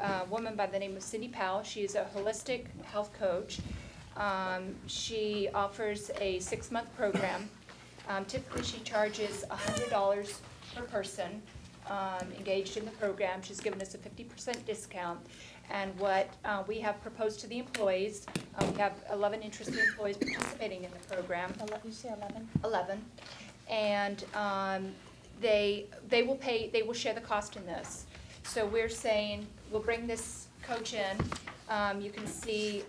a woman by the name of Cindy Powell. She is a holistic health coach. She offers a 6-month program. Typically, she charges $100 per person engaged in the program. She's given us a 50% discount. And what we have proposed to the employees, we have 11 interested employees participating in the program. You say 11? 11. And they will share the cost in this. So we're saying we'll bring this coach in. You can see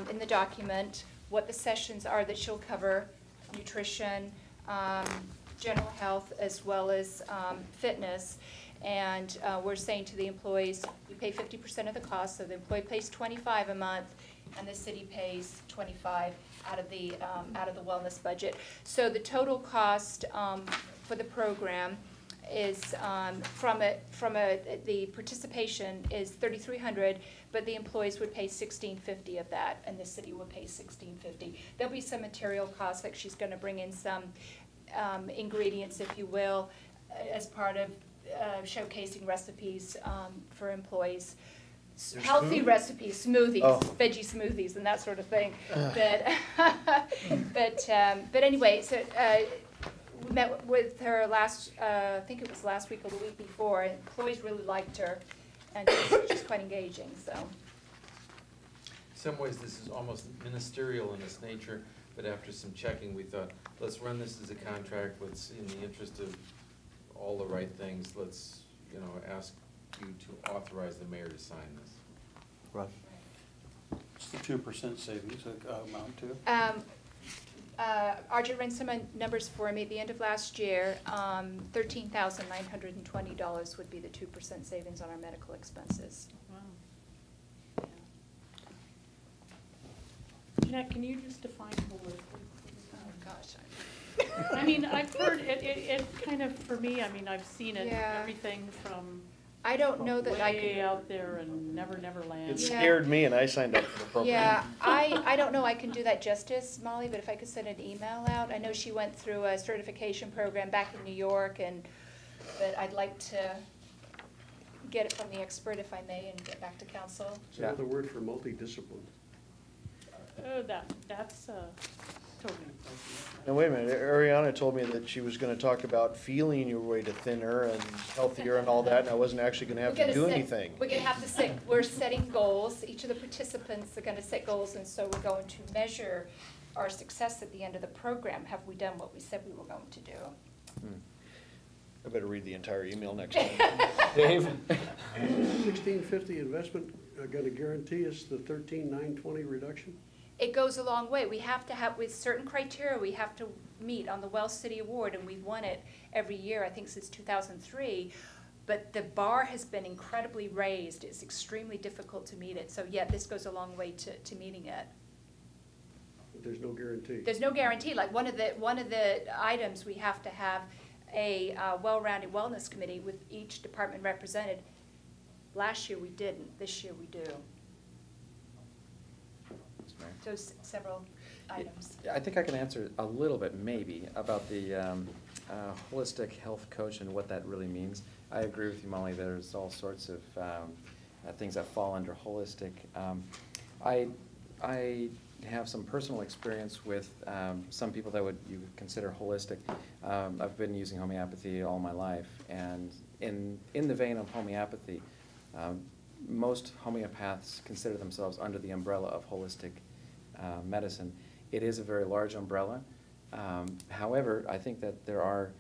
in the document what the sessions are that she'll cover: nutrition, general health, as well as fitness. And we're saying to the employees, you pay 50% of the cost, so the employee pays $25 a month, and the city pays $25 out of the wellness budget. So the total cost for the program is the participation is $3,300, but the employees would pay $1,650 of that, and the city would pay $1,650. There'll be some material costs, like she's going to bring in some ingredients, if you will, as part of showcasing recipes for employees. Healthy recipes, smoothies, veggie smoothies, and that sort of thing. But anyway, so we met with her last, I think it was last week or the week before, and employees really liked her, and she's quite engaging. So, in some ways, this is almost ministerial in its nature. But after some checking, we thought, let's run this as a contract. Let's, in the interest of all the right things, let's, ask you to authorize the mayor to sign this. Right. What's the 2% savings amount to? Arjun ran some numbers for me. At the end of last year, $13,920 would be the 2% savings on our medical expenses. Wow. Jeanette, can you just define holistic? Oh, gosh. I mean, I've heard it kind of, for me, I mean, I've seen it, everything from I don't know that I way could out there and Never Land. It scared me, and I signed up for the program. Yeah, I don't know I can do that justice, Molly, but if I could send an email out. I know she went through a certification program back in New York, but I'd like to get it from the expert, if I may, and get back to council. It's another word for multidiscipline. That's totally. Now, wait a minute, Ariana told me that she was gonna talk about feeling your way to thinner and healthier and all that, and I wasn't actually gonna have to do anything. We're gonna have to set, we're setting goals. Each of the participants are gonna set goals, and so we're going to measure our success at the end of the program. Have we done what we said we were going to do? I better read the entire email next time. Dave? $1,650 investment gonna guarantee us the $13,920 reduction? It goes a long way. We have to have, with certain criteria, we have to meet on the Wells City Award, and we've won it every year, I think, since 2003. But the bar has been incredibly raised. It's extremely difficult to meet it. So, yeah, this goes a long way to meeting it. But there's no guarantee. There's no guarantee. Like one of the items, we have to have a well-rounded wellness committee with each department represented. Last year we didn't. This year we do. So several items. I think I can answer a little bit, maybe, about the holistic health coach and what that really means. I agree with you, Molly. There's all sorts of things that fall under holistic. I have some personal experience with some people that you would consider holistic. I've been using homeopathy all my life, and in the vein of homeopathy, most homeopaths consider themselves under the umbrella of holistic medicine. It is a very large umbrella. However, I think that there are,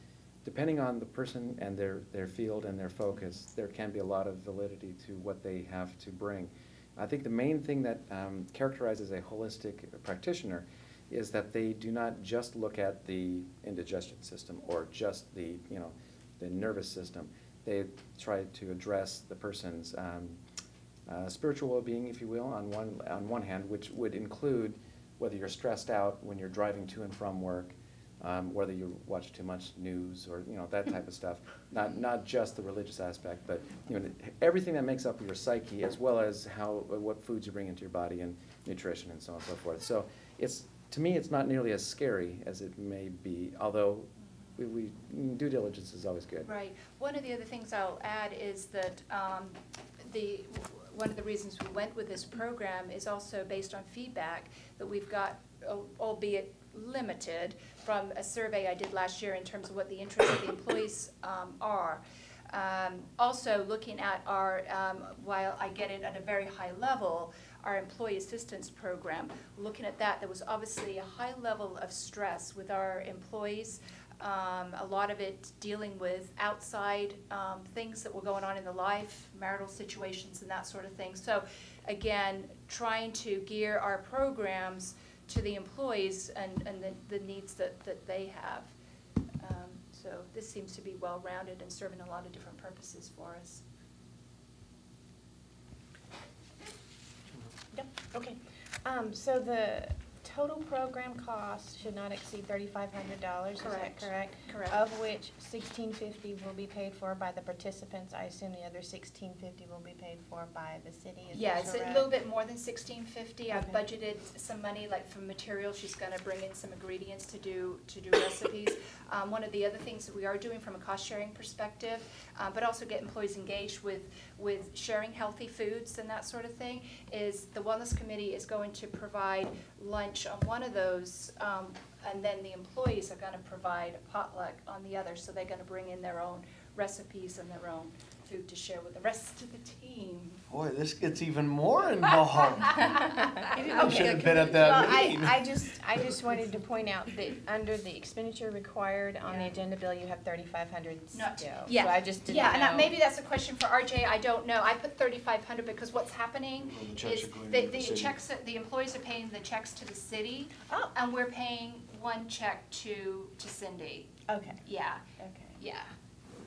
depending on the person and their field and their focus, there can be a lot of validity to what they have to bring. I think the main thing that characterizes a holistic practitioner is that they do not just look at the indigestion system or just the nervous system. They try to address the person's spiritual well-being, if you will, on one hand, which would include whether you're stressed out when you're driving to and from work, whether you watch too much news or that type of stuff. Not just the religious aspect, but everything that makes up your psyche, as well as what foods you bring into your body and nutrition and so on and so forth. So to me, it's not nearly as scary as it may be, although due diligence is always good. Right. One of the other things I'll add is that one of the reasons we went with this program is also based on feedback that we've got, albeit limited, from a survey I did last year in terms of what the interests of the employees are. Also looking at our, while I get it at a very high level, our employee assistance program, looking at that, there was obviously a high level of stress with our employees. A lot of it dealing with outside things that were going on in the life, marital situations and that sort of thing. So again, trying to gear our programs to the employees and the needs that they have. So this seems to be well-rounded and serving a lot of different purposes for us. Yep, okay. So the total program cost should not exceed $3,500, is that Correct. correct? Correct. Of which $1,650 will be paid for by the participants. I assume the other $1,650 will be paid for by the city, is Yeah, that it's correct? a little bit more than $1,650. I've Okay. budgeted some money, like from materials. She's gonna bring in some ingredients to do recipes. One of the other things that we are doing from a cost-sharing perspective, but also get employees engaged with sharing healthy foods and that sort of thing, is the Wellness Committee is going to provide lunch on one of those, and then the employees are gonna provide a potluck on the other, so they're gonna bring in their own recipes and their own food to share with the rest of the team. Boy, this gets even more involved. I Okay. should have been at that Well, meeting. I just wanted to point out that under the expenditure required on the Yeah. agenda bill, you have $3,500 Not- still. yeah. So I just didn't Yeah, and know. maybe that's a question for RJ, I don't know. I put 3,500 because what's happening Well, the checks is are going the to the city. checks, the employees are paying the checks to the city, Oh, and we're paying one check to Cindy. okay, Yeah, okay. yeah.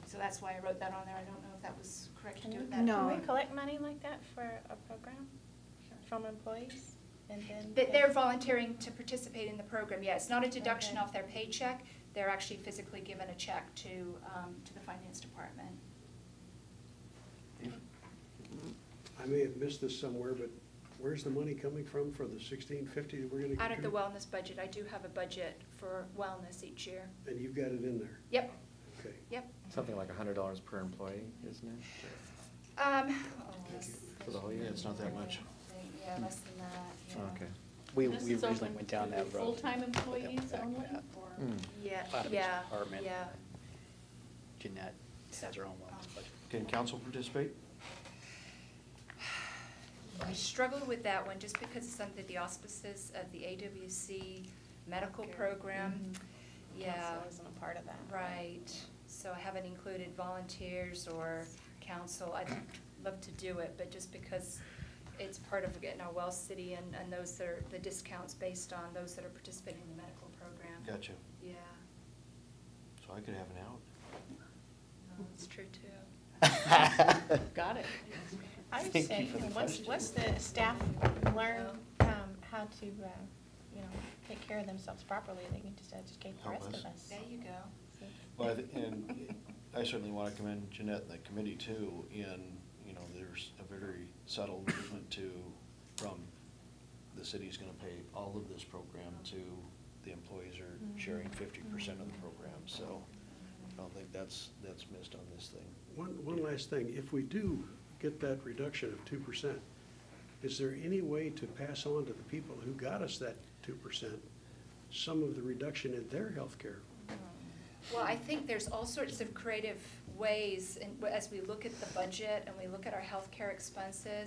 So that's why I wrote that on there. I don't know if that was correct to do it that Can way. we collect money like that for a program from employees? And then They're volunteering to participate in the program, yeah. It's not a deduction Okay. off their paycheck. They're actually physically given a check to the finance department. I may have missed this somewhere, but where's the money coming from for the $1,650 that we're gonna Out of the contribute? wellness budget, I do have a budget for wellness each year. And you've got it in there, Yep, okay. yep. Something like $100 per employee, isn't it? For the whole year? It's not that much. Yeah, less than that, yeah. Okay. We This is originally open went down to that road. Full-time employees back only, that. or? Hmm. Yeah, Out of each yeah, department. yeah. Jeanette has her own wellness budget. Can council participate? I struggle with that one just because it's under the auspices of the AWC medical Okay. program. Yeah, Council isn't a part of that. right. So I haven't included volunteers or council. I'd love to do it, but just because it's part of getting our Well City and those that are, the discounts based on those that are participating in the medical program. Gotcha. Yeah, So I could have an out. no, that's true too. Got it. I would Thank say, you for the once the staff learn how to, take care of themselves properly, they can just educate the Help rest us. of us. There you go. Well, and I certainly want to commend Jeanette and the committee too, there's a very subtle movement from the city's gonna pay all of this program to the employees are sharing 50% of the program, so I don't think that's missed on this thing. One last thing, if we do get that reduction of 2%, is there any way to pass on to the people who got us that 2% some of the reduction in their health care? Well, I think there's all sorts of creative ways, and as we look at the budget and we look at our healthcare expenses,